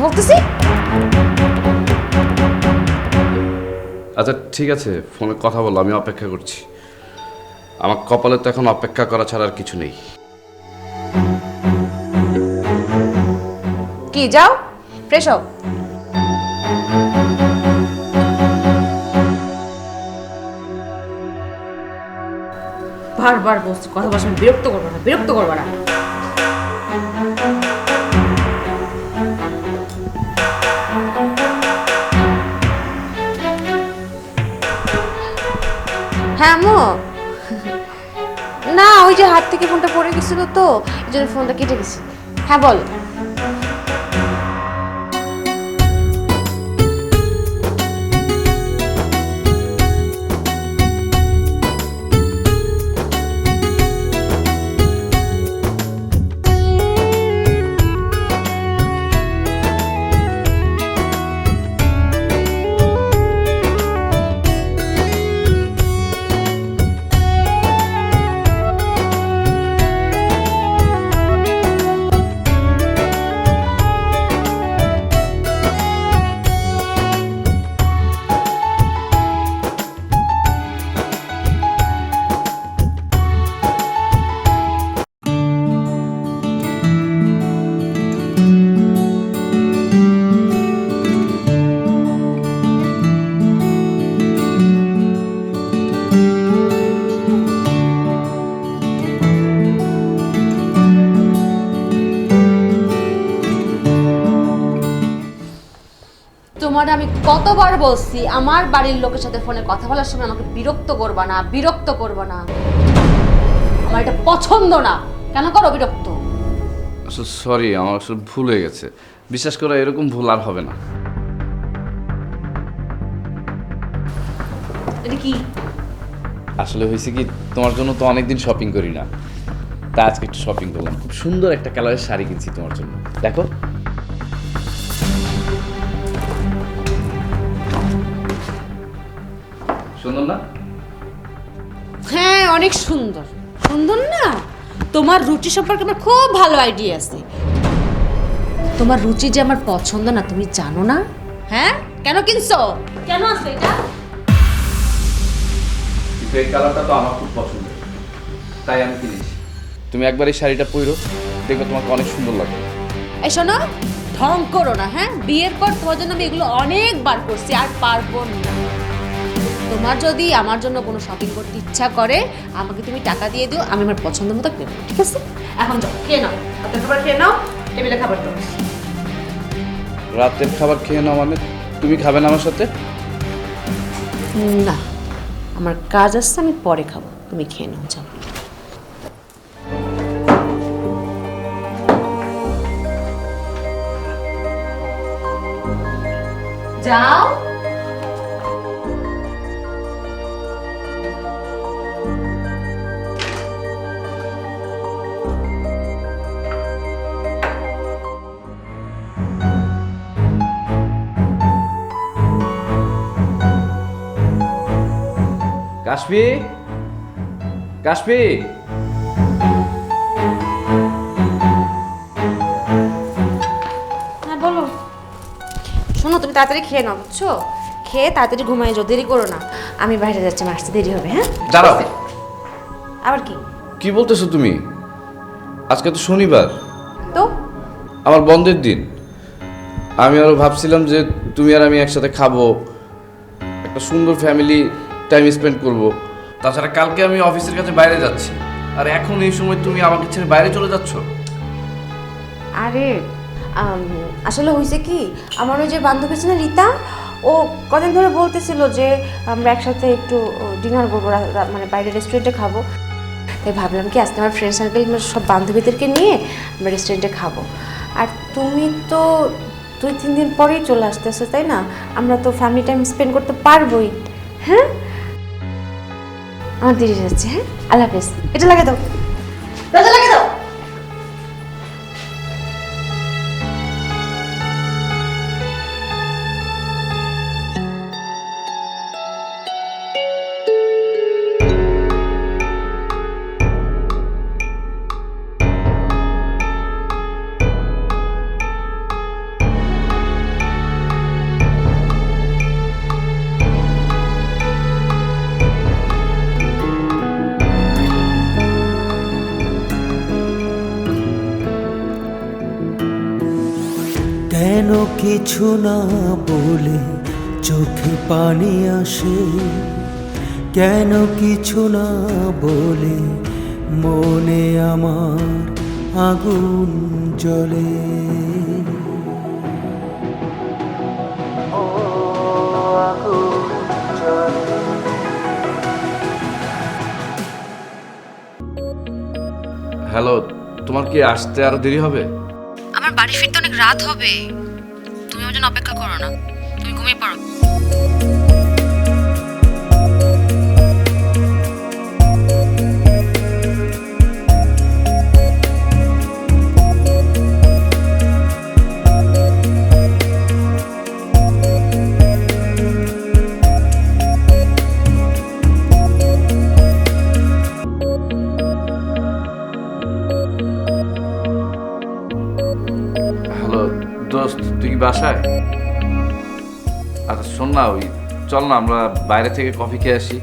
বলতেছি। আচ্ছা ঠিক আছে, ফোনে কথা বলো, আমি অপেক্ষা করছি। আমার কপালে তো এখন অপেক্ষা করা ছাড়া আর কিছু নেই। কি যাও, ফ্রেশ হও। বারবার বলছি কথা বলছি, বিরক্ত করবো না, বিরক্ত করবো না। হ্যাঁ আম্মু, না ওই যে হাত থেকে ফোনটা পড়ে গেছিল তো এই জন্য ফোনটা কেটে গেছে। হ্যাঁ বল। তোমার আমি কতবার বলছি আমার বাড়ির লোকের সাথে ফোনে কথা বলার সময় আমাকে বিরক্ত করবা না, বিরক্ত করবা না। আমার এটা পছন্দ না। কেন করো বিরক্ত? আসলে সরি, আমার আসলে ভুল হয়ে গেছে। বিশ্বাস করো, এরকম ভুল আর হবে না। এটা কি? আসলে হয়েছে কি, তোমার জন্য তো অনেকদিন শপিং করি না, তা আজকে একটু শপিং করলাম। খুব সুন্দর একটা কালারের শাড়ি কিনছি তোমার জন্য, দেখো। সুন্দর না? হ্যাঁ অনেক সুন্দর। সুন্দর না? তোমার রুচি সম্পর্কে আমার খুব ভালো আইডিয়া আছে। তোমার রুচি যে আমার পছন্দ না তুমি জানো না? হ্যাঁ কেন কিনছো? কেন আছে এটা? কিন্তু এই কালারটা তো আমার খুব পছন্দ, তাই আমি কিনেছি। তুমি একবার এই শাড়িটা পরো, দেখবে তোমাকে অনেক সুন্দর লাগবে। এই শোনো, ঢং করো না। হ্যাঁ বিয়ের পর তোমার জন্য আমি এগুলো অনেকবার করছি, আর পারবো না। তোমার যদি আমার জন্য কোনো শপিং করতে ইচ্ছা করে আমাকে তুমি টাকা দিয়ে দিও, আমি আমার পছন্দ মতো কিনবো, ঠিক আছে? এখন যাও খেয়ে নাও, রাতের খাবার খেয়ে নাও, টেবিলে খাবার দাও। রাতের খাবার খেয়ে নাও মানে? তুমি খাবে না আমার সাথে? না, আমার কাজ আছে, আমি পরে খাবো, তুমি খেয়ে নাও, যাও। যাও। কাশবি, কাশবি। হ্যাঁ বলো। শোনো তুমি তাড়াতাড়ি খেয়ে নাও, বুঝছো? খেয়ে তাড়াতাড়ি ঘুমাই যাও, দেরি করো না। আমি বাইরে যাচ্ছি, আমার আসতে দেরি হবে। হ্যাঁ দাঁড়াও। আবার কি? কি বলতেছো তুমি? আজকে তো শনিবার, তো আমার বন্ধের দিন। আমি আরো ভাবছিলাম যে তুমি আর আমি একসাথে খাবো, একটা সুন্দর ফ্যামিলি টাইম স্পেন্ড করব। তাছাড়া কালকে আমি অফিসের কাছে বাইরে যাচ্ছি, আর এখন এই সময় তুমি আমাকে ছেড়ে বাইরে চলে যাচ্ছ। আরে আসলে হয়েছে কি, আমার ওই যে বান্ধবী ছিল রীতা, ও কদিন ধরে বলতেছিল যে আমরা একসাথে একটু ডিনার করবো, মানে বাইরে রেস্টুরেন্টে খাবো। তাই ভাবলাম কি আজকে আমার ফ্রেন্ড সার্কেল সব বান্ধবীদেরকে নিয়ে আমরা রেস্টুরেন্টে খাবো। আর তুমি তো 2-3 দিন পরেই চলে আসতেছো, তাই না? আমরা তো ফ্যামিলি টাইম স্পেন্ড করতে পারবোই। হ্যাঁ আমার দেরি যাচ্ছে। হ্যাঁ আল্লাহ হাফেজ। এটা লাগিয়ে দাও, দরজা লাগিয়ে দাও। কিছু না বলে চোখে পানি আসে, কেন কিছু না বলে মনে আমার আগুন জ্বলে। হ্যালো, তোমার কি আসতে আরো দেরি হবে? আমার বাড়ি ফিরতে অনেক রাত হবে, তুমি আমার জন্য অপেক্ষা করো না, তুমি ঘুমিয়ে পড়ো। হ্যালো দোস্ত, তুই কি বাসায়? আচ্ছা শোন না, ওই চল না আমরা বাইরে থেকে কফি খেয়ে আসি।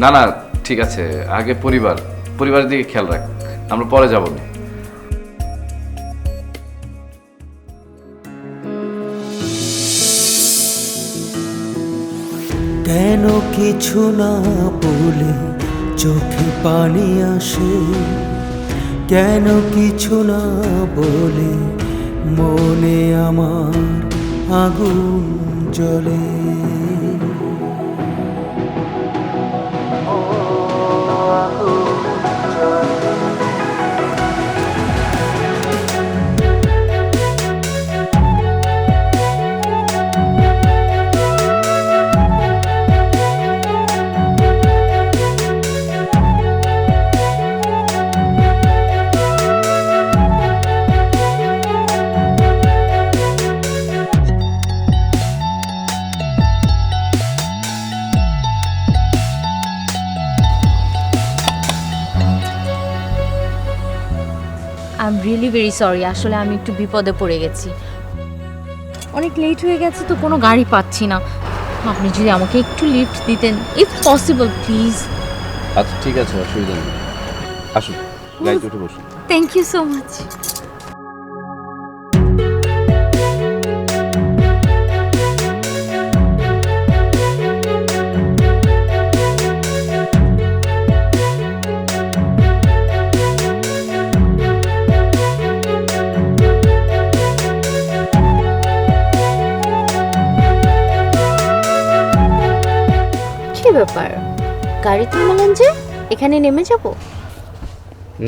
না না ঠিক আছে, আগে পরিবারের দিকে খেয়াল রাখ, আমরা পরে যাবো না। কেন কিছু না বলে চোখে পানি আসে, কেন কিছু না বলে মনে আমার আগুন জ্বলে। I am really very sorry, আসলে আমি একটু বিপদে পড়ে গেছি, অনেক লেট হয়ে গেছে তো কোনো গাড়ি পাচ্ছি না। আপনি যদি আমাকে একটু লিফট দিতেন ইফ পসিবল প্লিজ। আচ্ছা ঠিক আছে, অসুবিধা নেই, আসুন গাড়িতে উঠে বসুন। Thank you so much. কি ব্যাপার, গাড়ি থামালেন যে? এখানে নেমে যাব?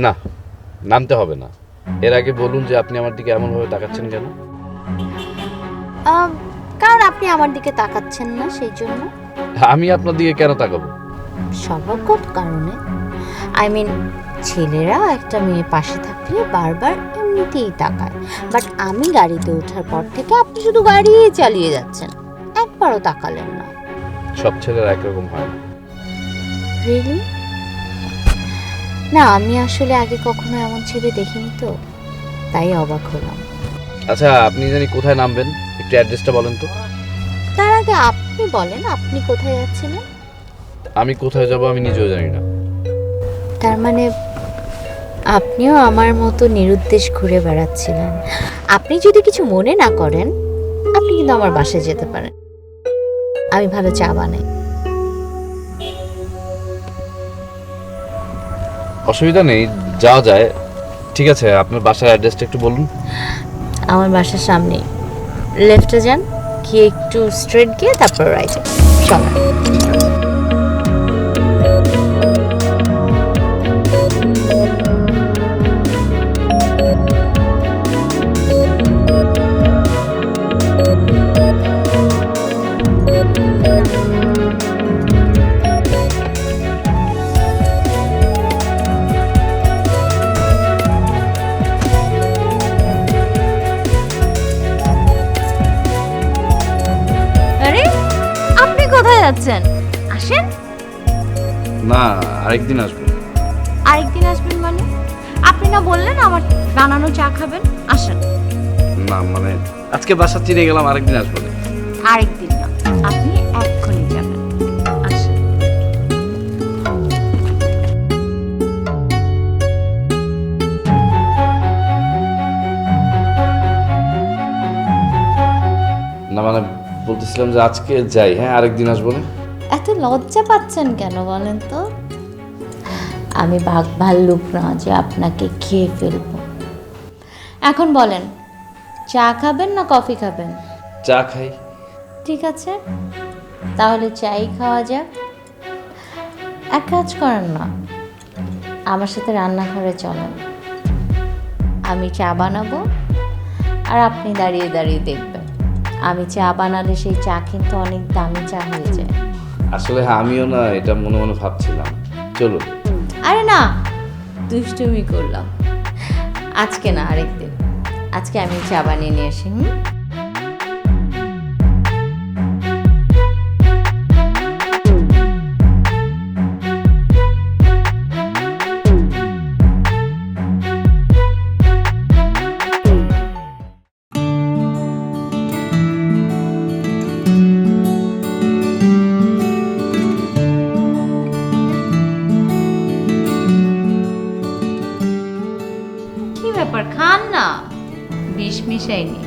না, নামতে হবে না। এর আগে বলুন যে আপনি আমার দিকে এমনভাবে তাকাচ্ছেন কেন? কারণ আপনি আমার দিকে তাকাচ্ছেন না, সেই জন্য। আমি আপনার দিকে কেন তাকাবো? স্বভাবগত কারণে, আই মিন ছেলেরা একটা মেয়ে পাশে থাকলে বারবার এমনিতেই তাকায়, বাট আমি গাড়িতে ওঠার পর থেকে আপনি শুধু গাড়ি চালিয়ে যাচ্ছেন, একবারও তাকালেন না। সব ছেলেরা একরকম হয় না। রিয়েলি? না, আমি আসলে আগে কখনো এমন ছেলে দেখিনি তো, তাই অবাক হলাম। আচ্ছা আপনি জানি কোথায় নামবেন, একটু অ্যাড্রেসটা বলেন তো। তার আগে আপনি বলেন, আপনি কোথায় যাচ্ছিলেন? আমি কোথায় যাব আমি নিজেও জানি না। তার মানে আপনিও আমার মতো নিরুদ্দেশ ঘুরে বেড়াচ্ছিলেন। আপনি যদি কিছু মনে না করেন, আপনি কিন্তু আমার বাসায় যেতে পারেন, আমি ভালো চা বানাই। অসুবিধা নেই, যাওয়া যায়। ঠিক আছে, আপনার বাসার অ্যাড্রেসটা একটু বলুন। আমার বাসার সামনেই, লেফটে যান, গিয়ে একটু স্ট্রেট গিয়ে তারপর রাইটে চলেন। আরে আপনি কোথায় যাচ্ছেন? আসেন। না, আরেকদিন আসবো। আরেকদিন আসবেন মানে? আপনি না বললেন আমার বানানো চা খাবেন? আসেন। না মানে আজকে বাসা চিনে গেলাম, আরেকদিন আসবো না। আরেকদিন না, আপনি এক্ষুনি যাবেন, আসেন। বলতেছিলাম যে আজকে যাই, হ্যাঁ আরেকদিন আসবো না। এত লজ্জা পাচ্ছেন কেন বলেন তো? আমি বাঘ ভাল্লুক না যে আপনাকে খেয়ে ফেলবো। এখন বলেন, চা খাবেন না কফি খাবেন? চা খাই। ঠিক আছে, তাহলে চাই খাওয়া যাক। এক কাজ করেন না, আমার সাথে রান্নাঘরে চলেন। আমি চা বানাবো আর আপনি দাঁড়িয়ে দাঁড়িয়ে দেখবেন। আমি চা বানালে সেই চা কিন্তু অনেক দামি চা হয়ে যায়। আসলে আমিও না এটা মনে মনে ভাবছিলাম। চলো। আরে না, দুষ্টুমি করলাম। আজকে না, আরেকদিন। আজকে আমি চা বানিয়ে নিয়ে আসি। কি ব্যাপার, খান না, বিষ মিশাইনি।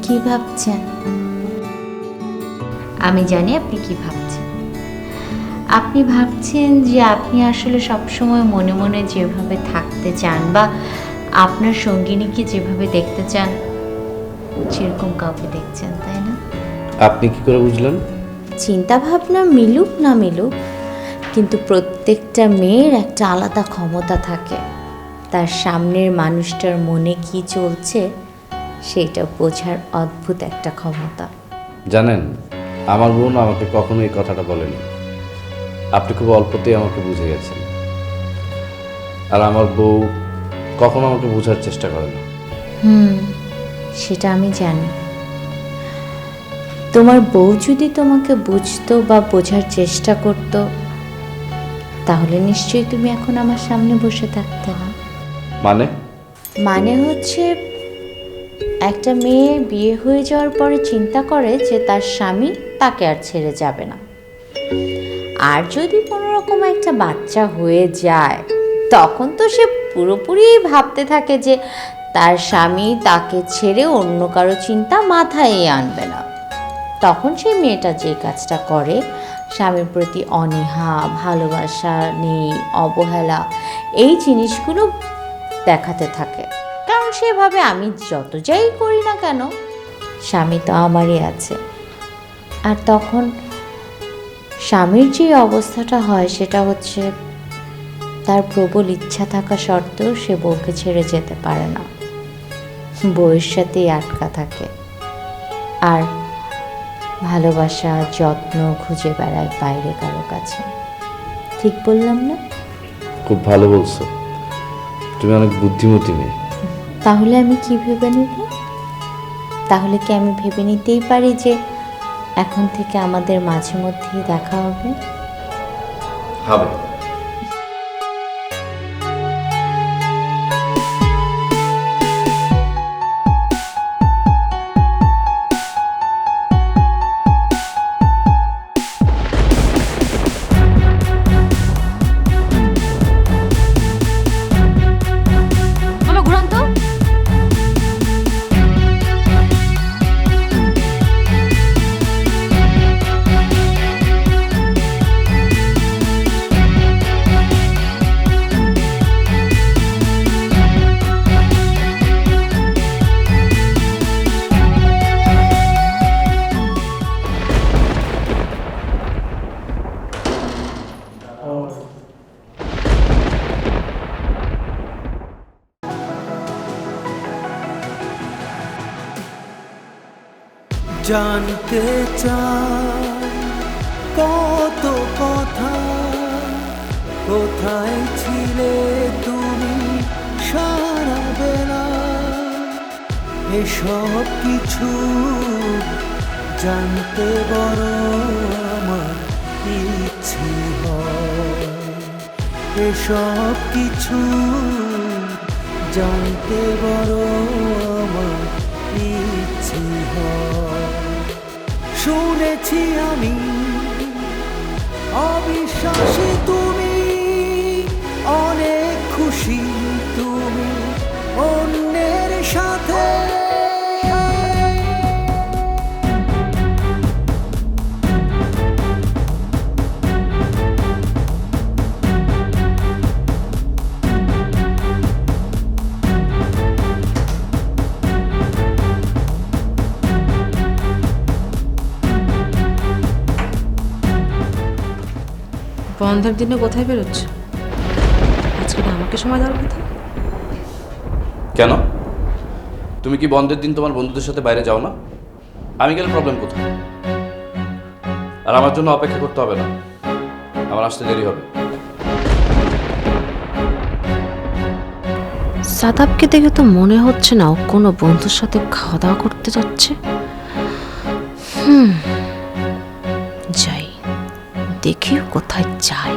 কি ভাবছেন? আমি জানি আপনি কি ভাবছেন। আপনি ভাবছেন যে আপনি আসলে সবসময় মনে মনে যেভাবে থাকতে চান বা আপনার সঙ্গিনীকে যেভাবে দেখতে চান সেরকম কাউকে দেখছেন, তাই না? আপনি কি করে বুঝলেন? চিন্তা ভাবনা মিলুক না মিলুক, কিন্তু প্রত্যেকটা মেয়ের একটা আলাদা ক্ষমতা থাকে তার সামনের মানুষটার মনে কি চলছে সেটা বোঝার অদ্ভুত একটা ক্ষমতা। জানেন, আমার বোন আমাকে কখনো এই কথাটা বলেনি। আপনি খুব অল্পতেই আমাকে বুঝে গেছেন। আর আমার বউ কখনো আমাকে বোঝার চেষ্টা করে না। সেটা আমি জানি। তোমার বউ যদি তোমাকে বুঝতো বা বোঝার চেষ্টা করতো তাহলে নিশ্চয়ই তুমি এখন আমার সামনে বসে থাকতে না। মানে হচ্ছে একটা মেয়ে বিয়ে হয়ে যাওয়ার পরে চিন্তা করে যে তার স্বামী তাকে আর ছেড়ে যাবে না, আর যদি কোনো রকম একটা বাচ্চা হয়ে যায় তখন তো সে পুরোপুরি ভাবতে থাকে যে তার স্বামী তাকে ছেড়ে অন্য কারো চিন্তা মাথায় আনবে না। তখন সেই মেয়েটা যে কাজটা করে, স্বামীর প্রতি অনীহা, ভালোবাসা নেই, অবহেলা, এই জিনিসগুলো দেখাতে থাকে। কারণ সেভাবে আমি যত যাই করি না কেন স্বামী তো আমারই আছে। আর তখন স্বামীর যে অবস্থাটা হয় সেটা হচ্ছে তার প্রবল ইচ্ছা থাকা সত্ত্বেও সে বউকে ছেড়ে যেতে পারে না, বউয়ের সাথেই আটকা থাকে আর ভালোবাসা যত্ন খুঁজে বেড়ায় বাইরে কারো কাছে। ঠিক বললাম না? খুব ভালো বলছো, তুমি অনেক বুদ্ধিমতী মেয়ে। তাহলে আমি কি ভেবে নিব? তাহলে কি আমি ভেবে নিতেই পারি যে এখন থেকে আমাদের মাঝে মধ্যেই দেখা হবে? হবে। জানতে চাই কত কথা, কোথায় ছিলে তুমি সারা বেলা, এসব কিছু জানতে বড় আমার ইচ্ছে হয়, এসব কিছু জানতে বড় আমার ইচ্ছে হয়। শুনেছি আমি অবিশ্বাসী তুমি, অনেক খুশি তুমি বন্ধের দিনে কোথায় বেরোচ্ছ? আজকে না আমাকে সময় দেওয়ার কথা। কেন? তুমি কি বন্ধের দিন তোমার বন্ধুদের সাথে বাইরে যাও না? আমি গেলে প্রবলেম কোথায়? আর আমার জন্য অপেক্ষা করতে হবে না, আমার আসতে দেরি হবে। সাদাবকে দেখে তো মনে হচ্ছে না ও কোনো বন্ধুর সাথে খাওয়া দাওয়া করতে যাচ্ছে। যাই দেখি ও কোথায় যায়।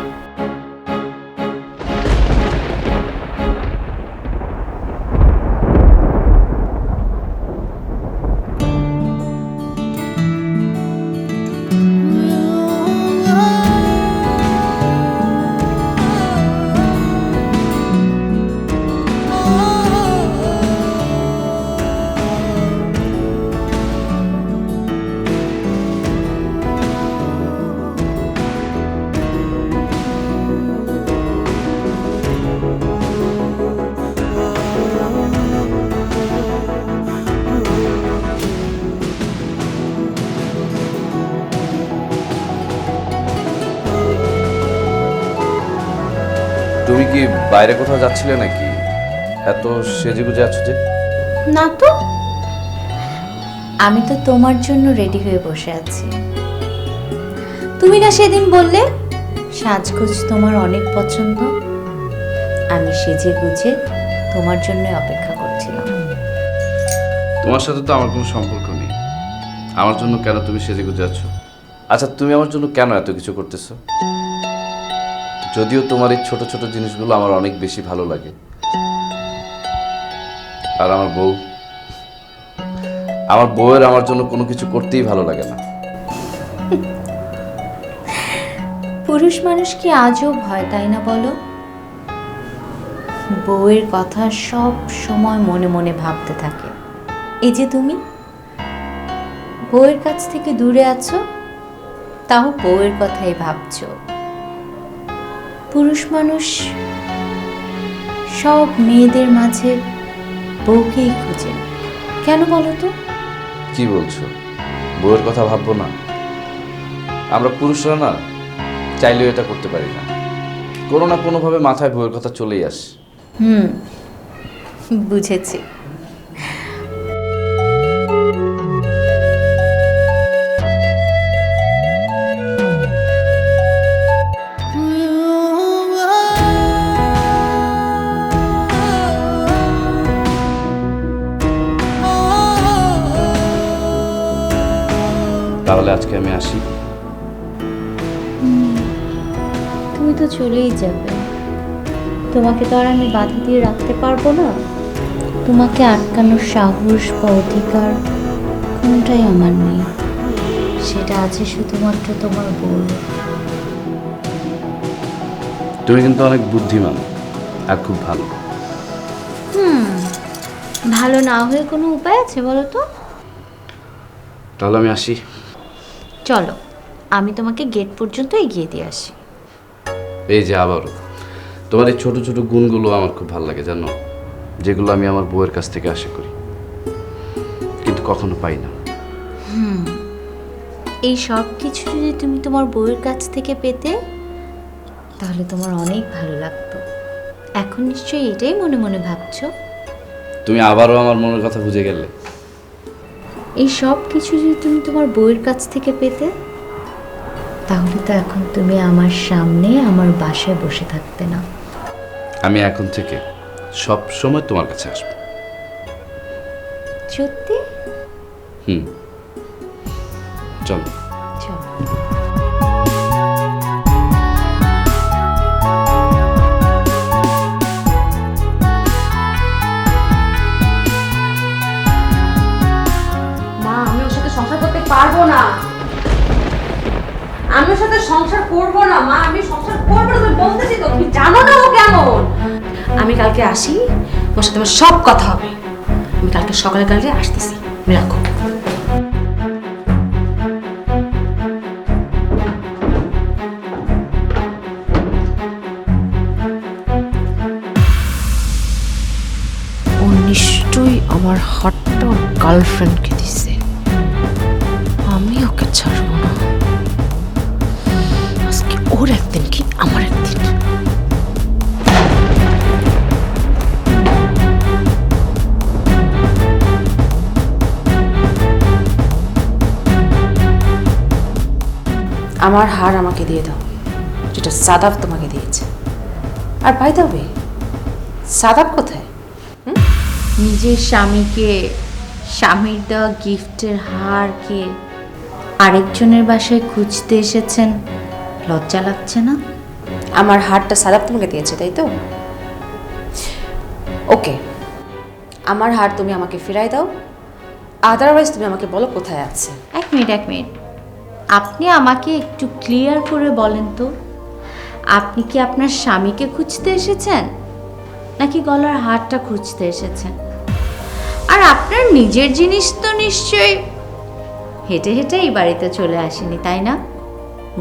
তুমি কি বাইরে কোথাও যাচ্ছিলে নাকি? এত সেজেগুজে আছো যে? না তো, আমি তো তোমার জন্য রেডি হয়ে বসে আছি। তুমি না সেদিন বললে সাজগোজ তোমার অনেক পছন্দ, আমি সেজে গুজে তোমার জন্য অপেক্ষা করছিলাম। তোমার সাথে তো আমার কোনো সম্পর্ক নেই, আমার জন্য কেন তুমি সেজেগুজে আছো? আচ্ছা, তুমি আমার জন্য কেন এত কিছু করতেছো? যদিও তোমার এই ছোট ছোট জিনিসগুলো আমার অনেক বেশি ভালো লাগে। আর আমার বউয়ের আমার জন্য কোনো কিছু করতেই ভালো লাগে না। পুরুষ মানুষ কি আজও ভয়, তাই না বলো? বউয়ের কথা সব সময় মনে মনে ভাবতে থাকে। এই যে তুমি বউয়ের কাছ থেকে দূরে আছো, তাও বউয়ের কথাই ভাবছো। পুরুষ মানুষ সব মেয়েদের মাঝে বউকেই খুঁজে, কেন বলো তো? কি বলছো? বউয়ের কথা ভাববো না? আমরা পুরুষরা না চাইলেও এটা করতে পারি না, কোনো না কোনোভাবে মাথায় বউয়ের কথা চলেই আসে। বুঝেছি। তাহলে আজকে আমি আসি। তুমি তো চলেই যাবে, তোমাকে তো আর আমি বাধা দিয়ে রাখতে পারবো না। তোমাকে আটকানোর সাহস বা অধিকার কোনটাই আমার নেই, সেটা আছে শুধুমাত্র তোমার বউ। তুমি কিন্তু অনেক বুদ্ধিমান আর খুব ভালো। ভালো না হয়ে কোনো উপায় আছে বলো তো? তাহলে আমি আসি। চলো, আমি তোমাকে গেট পর্যন্ত এগিয়ে দিয়ে আসি। এই যে আবারও তোমার এই ছোট ছোট গুণগুলো আমার খুব ভালো লাগে, জানো, যেগুলো আমি আমার বউয়ের কাছ থেকে আশা করি কিন্তু কখনো পাই না। এই সব কিছু যদি তুমি তোমার বউয়ের কাছ থেকে পেতে, তাহলে তোমার অনেক ভালো লাগতো। এখন নিশ্চয়ই এটাই মনে মনে ভাবছো। তুমি আবারও আমার মনের কথা বুঝে গেলে। এই সব কিছু যদি তুমি তোমার বউয়ের কাছ থেকে পেতে, তাহলে তো এখন তুমি আমার সামনে আমার বাসায় বসে থাকতে না। আমি এখন থেকে সব সময় তোমার কাছে আসবো। সত্যি? চলো। চলো। মা, আমি ওর সাথে সংসার করতে পারবো না। আমি ওর সাথে সংসার করবো না মা, আমি সংসার করবো না, তুমি বলতেছি তো, তুমি জানো না ও কেমন। আমি কালকে আসি, ওর সাথে আমার সব কথা হবে। আমি কালকে সকালে আসতেছি, তুমি রাখো। ও নিশ্চয়ই আমার হাতটা ওর গার্লফ্রেন্ডকে দিছে, আমি ওকে ছাড়বো না। আজকে ওর একদিন কি আমার হার আমাকে দিয়ে দাও, যেটা সাদাব তোমাকে দিয়েছে। আর বাই দ্য ওয়ে, সাদাব কোথায়? নিজের স্বামীকে, স্বামীর দেওয়া গিফটের হারকে আরেকজনের বাসায় খুঁজতে এসেছেন, লজ্জা লাগছে না? আমার হারটা সাদাব তোমাকে দিয়েছে, তাই তো? ওকে, আমার হার তুমি আমাকে ফিরাই দাও, আদারওয়াইজ তুমি আমাকে বলো কোথায় আছে। এক মিনিট, আপনি আমাকে একটু ক্লিয়ার করে বলেন তো, আপনি কি আপনার স্বামীকে খুঁজতে এসেছেন নাকি গলার হারটা খুঁজতে এসেছেন? আর আপনার নিজের জিনিস তো নিশ্চয়ই হেঁটে হেঁটে এই বাড়িতে চলে আসেনি, তাই না?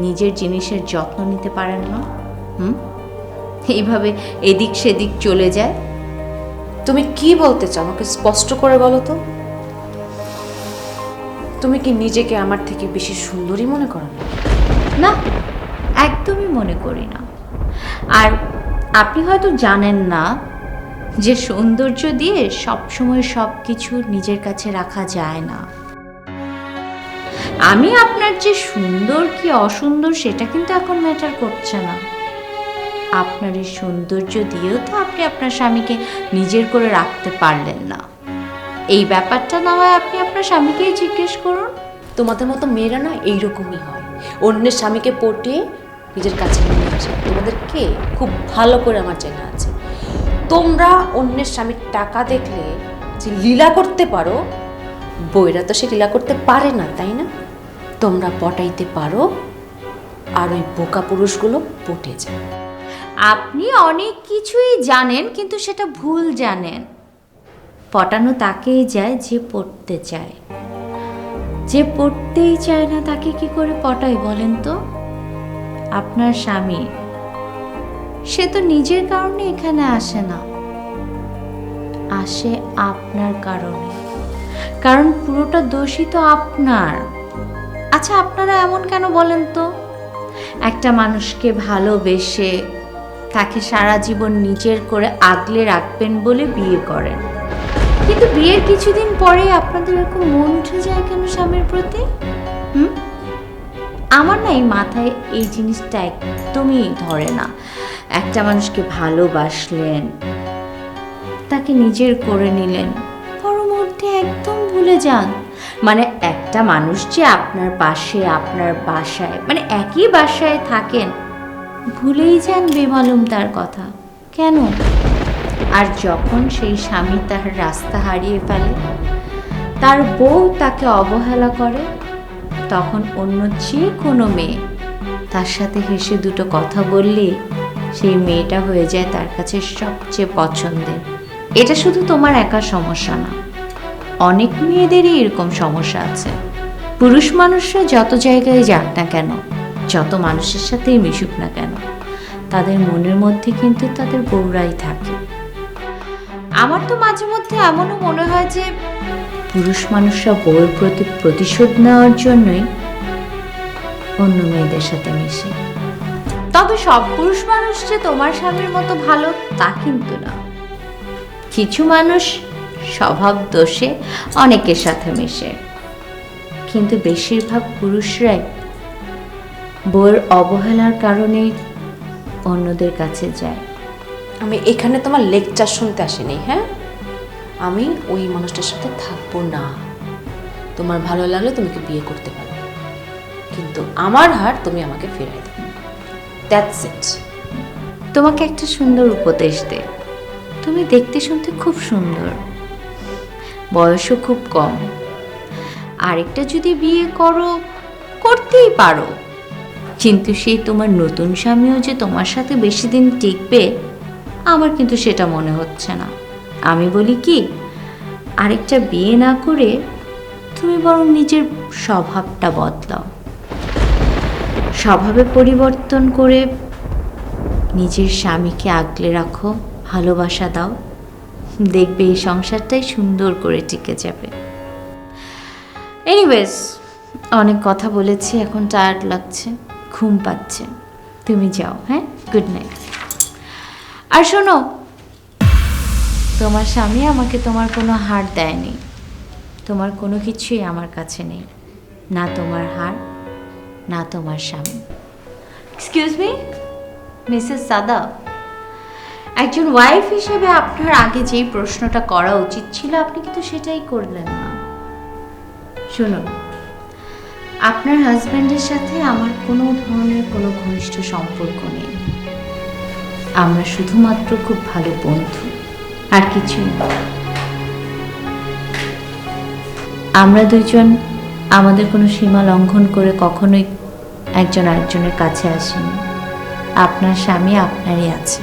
নিজের জিনিসের যত্ন নিতে পারেন না, এইভাবে এদিক সেদিক চলে যায়। তুমি কি বলতে চাও আমাকে স্পষ্ট করে বলো তো। তুমি কি নিজেকে আমার থেকে বেশি সুন্দরী মনে করো না? না, একদমই মনে করি না। আর আপনি হয়তো জানেন না যে সৌন্দর্য দিয়ে সবসময় সব কিছু নিজের কাছে রাখা যায় না। আমি আপনার যে সুন্দর কি অসুন্দর সেটা কিন্তু এখন ম্যাটার করছে না। আপনার এই সৌন্দর্য দিয়েও তো আপনি আপনার স্বামীকে নিজের করে রাখতে পারলেন না। এই ব্যাপারটা না হয় আপনি আপনার স্বামীকেই জিজ্ঞেস করুন। তোমাদের মতো মেয়েরা না এইরকমই হয়, অন্যের স্বামীকে পটিয়ে নিজের কাছে নিয়ে আসে। তোমাদেরকে খুব ভালো করে আমার জানা আছে। তোমরা অন্যের স্বামীর টাকা দেখলে যে লীলা করতে পারো, বইরা তো সে লীলা করতে পারে না, তাই না? তোমরা পটাইতে পারো, আর ওই বোকা পুরুষগুলো পটে যায়। আপনি অনেক কিছুই জানেন, কিন্তু সেটা ভুল জানেন। পটানো তাকেই যায় যে পড়তে চায়, যে পড়তেই চায় না তাকে কি করে পটাই বলেন তো? আপনার স্বামী, সে তো নিজের কারণে এখানে আসে না, আসে আপনার কারণে। কারণ পুরোটা দোষই তো আপনার। আচ্ছা, আপনারা এমন কেন বলেন তো? একটা মানুষকে ভালোবেসে তাকে সারা জীবন নিজের করে আগলে রাখবেন বলে বিয়ে করেন, কিন্তু বিয়ের কিছুদিন পরে আপনাদের এরকম মন উঠে যায় কেন স্বামীর প্রতি? আমার না এই মাথায় এই জিনিসটা একদমই ধরে না। একটা মানুষকে ভালোবাসলেন, তাকে নিজের করে নিলেন, পরমুহূর্তে একদম ভুলে যান। মানে একটা মানুষ যে আপনার পাশে, আপনার বাসায়, মানে একই বাসায় থাকেন, ভুলেই যান বেমালুম তার কথা কেন? আর যখন সেই স্বামী তার রাস্তা হারিয়ে ফেলে, তার বউ তাকে অবহেলা করে, তখন অন্য যে কোনো মেয়ে তার সাথে হেসে দুটো কথা বললে সেই মেয়েটা হয়ে যায় তার কাছে সবচেয়ে পছন্দের। এটা শুধু তোমার একার সমস্যা না, অনেক মেয়েদেরই এরকম সমস্যা আছে। পুরুষ মানুষরা যত জায়গায় যাক না কেন, যত মানুষের সাথেই মিশুক না কেন, তাদের মনের মধ্যে কিন্তু তাদের বউরাই থাকে। আমার তো মাঝে মধ্যে এমনও মনে হয় যে পুরুষ মানুষরা বউয়ের প্রতি প্রতিশোধ নেওয়ার জন্যই অন্য মেয়েদের সাথে মিশে। তবে সব পুরুষ মানুষ যে তোমার স্বামীর মতো ভালো তা কিন্তু না। কিছু মানুষ স্বভাব দোষে অনেকের সাথে মেশে, কিন্তু বেশিরভাগ পুরুষরাই বউয়ের অবহেলার কারণে অন্যদের কাছে যায়। আমি এখানে তোমার লেকচার শুনতে আসিনি, হ্যাঁ? আমি ওই মানুষটার সাথে থাকবো না। তোমার ভালো লাগলে তুমি কি বিয়ে করতে পারো, কিন্তু আমার হার তুমি আমাকে ফিরাই দাও। That's it. তোমাকে একটা সুন্দর উপদেশ দে। তুমি দেখতে শুনতে খুব সুন্দর, বয়সও খুব কম। আরেকটা যদি বিয়ে করো, করতেই পারো, কিন্তু সেই তোমার নতুন স্বামীও যে তোমার সাথে বেশি দিন টিকবে আমার কিন্তু সেটা মনে হচ্ছে না। আমি বলি কি, আরেকটা বিয়ে না করে তুমি বরং নিজের স্বভাবটা বদলাও। স্বভাবে পরিবর্তন করে নিজের স্বামীকে আগলে রাখো, ভালোবাসা দাও, দেখবে এই সংসারটাই সুন্দর করে টিকে যাবে। এনিওয়েজ, অনেক কথা বলেছি, এখন টায়ার্ড লাগছে, ঘুম পাচ্ছে, তুমি যাও। হ্যাঁ, গুড নাইট। আর শোনো, তোমার স্বামী আমাকে তোমার কোনো হার দেয়নি, তোমার কোনো কিছুই আমার কাছে নেই, না তোমার হার না তোমার স্বামী। এক্সকিউজ মি মিসেস সাদা, একজন ওয়াইফ হিসেবে আপনার আগে যেই প্রশ্নটা করা উচিত ছিল আপনি কিন্তু সেটাই করলেন না। শুনুন, আপনার হাজব্যান্ডের সাথে আমার কোনো ধরনের কোনো ঘনিষ্ঠ সম্পর্ক নেই। আমরা শুধুমাত্র খুব ভালো বন্ধু, আর কিছু না। আমরা দুজন আমাদের কোনো সীমা লঙ্ঘন করে কখনোই একজন আরেকজনের কাছে আসিনি। আপনার স্বামী আপনারই আছে।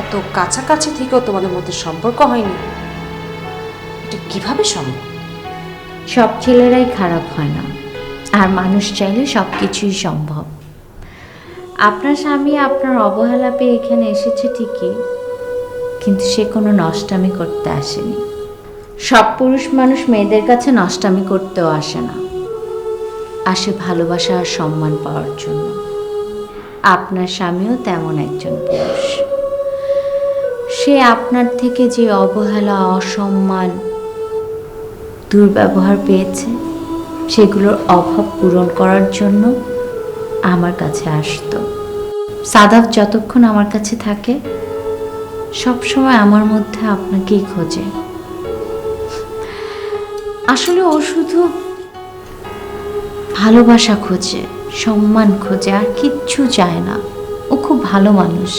এত কাছাকাছি থেকেও তোমাদের মধ্যে সম্পর্ক হয়নি, এটা কিভাবে সম্ভব? সব ছেলেরাই খারাপ হয় না, আর মানুষ চাইলে সব কিছুই সম্ভব। আপনার স্বামী আপনার অবহেলা পেয়ে এখানে এসেছে ঠিকই, কিন্তু সে কোনো নষ্টামি করতে আসেনি। সব পুরুষ মানুষ মেয়েদের কাছে নষ্টামি করতেও আসে না, আসে ভালোবাসা আর সম্মান পাওয়ার জন্য। আপনার স্বামীও তেমন একজন পুরুষ। সে আপনার থেকে যে অবহেলা, অসম্মান, দুর্ব্যবহার পেয়েছে, সেগুলোর অভাব পূরণ করার জন্য আমার কাছে আসতো। সাদাফ যতক্ষণ আমার কাছে থাকে সবসময় আমার মধ্যে আপনাকেই খোঁজে। আসলে ও শুধু ভালোবাসা খোঁজে, সম্মান খোঁজে, আর কিচ্ছু চায় না। ও খুব ভালো মানুষ,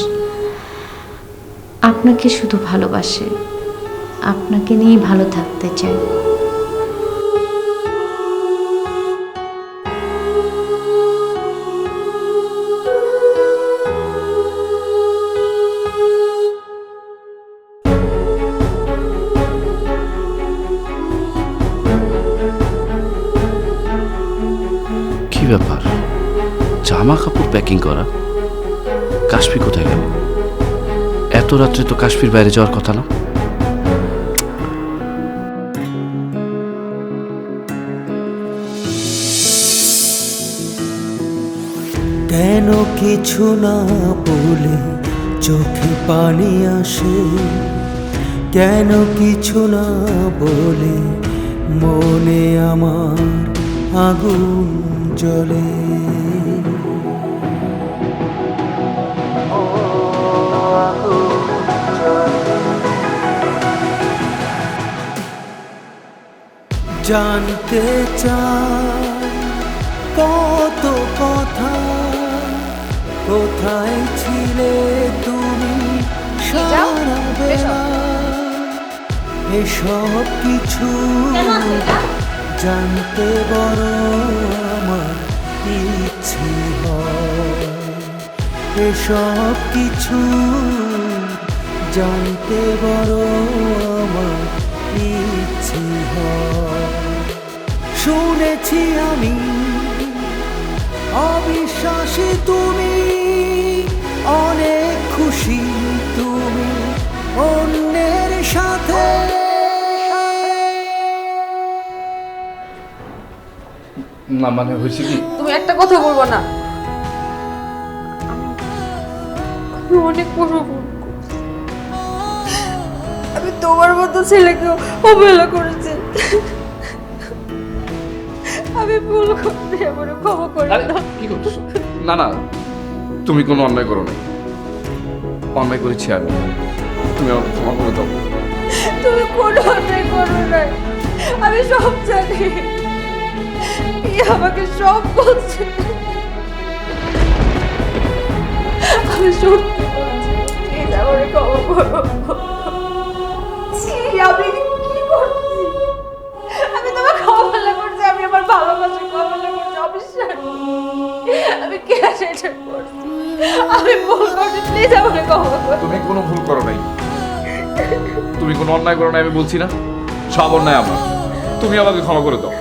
আপনাকে শুধু ভালোবাসে, আপনাকে নিয়েই ভালো থাকতে চায়। কি ব্যাপার, জামা কাপড় প্যাকিং করা? কাশ্মীর কোথায় গেল? এত রাত্রে তো কাশ্মীর বাইরে যাওয়ার কথা না। কেন কিছু না বলে চোখে পানি আসে, কেন কিছু না বলে মনে আমার আগুন জ্বলে। জানতে চাই কত কথা, কোথায় ছিলে তুমি সারা বেলা? এসব কিছু জানতে বড় আমার ইচ্ছে হয়, এসব কিছু জানতে বড় আমার ইচ্ছে হয়। শুনেছি আমি অবিশ্বাসী তুমি, অনেক খুশি তুমি অন্যের সাথে। না মানে হয়েছে কি, তুমি একটা কথা বলবো না? আমি অনেক বড় ভুল করছি। আমি তোমার মতো ছেলেকে অবহেলা করেছি। আমি ভুল করতে আমার ক্ষমা করে দাও। কি করছো? না না, তুমি কোনো অন্যায় করো নাই। অন্যায় করেছি আমি, তুমি আমাকে ক্ষমা করে দাও। তুমি কোনো অন্যায় করো নাই, আমি সব জানি। আমাকে সব বলছে, আমি সত্যি বলছি। প্লিজ আমাকে ক্ষমা করো। আমি কি করছি? আমি তোমাকে অবহেলা করছি, আমি আমার ভালোবাসাকে অবহেলা করছি, অবিশ্বাস। আমি কে সেটা করছি? আমি ভুল করছি, প্লিজ আমাকে ক্ষমা করো। তুমি কোনো ভুল করো নাই, তুমি কোনো অন্যায় করো নাই, আমি বলছি না? সব অন্যায় আমার, তুমি আমাকে ক্ষমা করে দাও।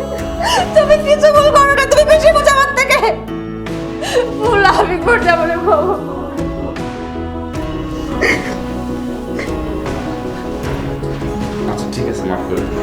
তুমি কিছু ভুল করো না, তুমি বেশি বোঝো আমার থেকে। ভুল আমি করছি, আমাকে ক্ষমা করো। আচ্ছা ঠিক আছে, মাফ করে দিন।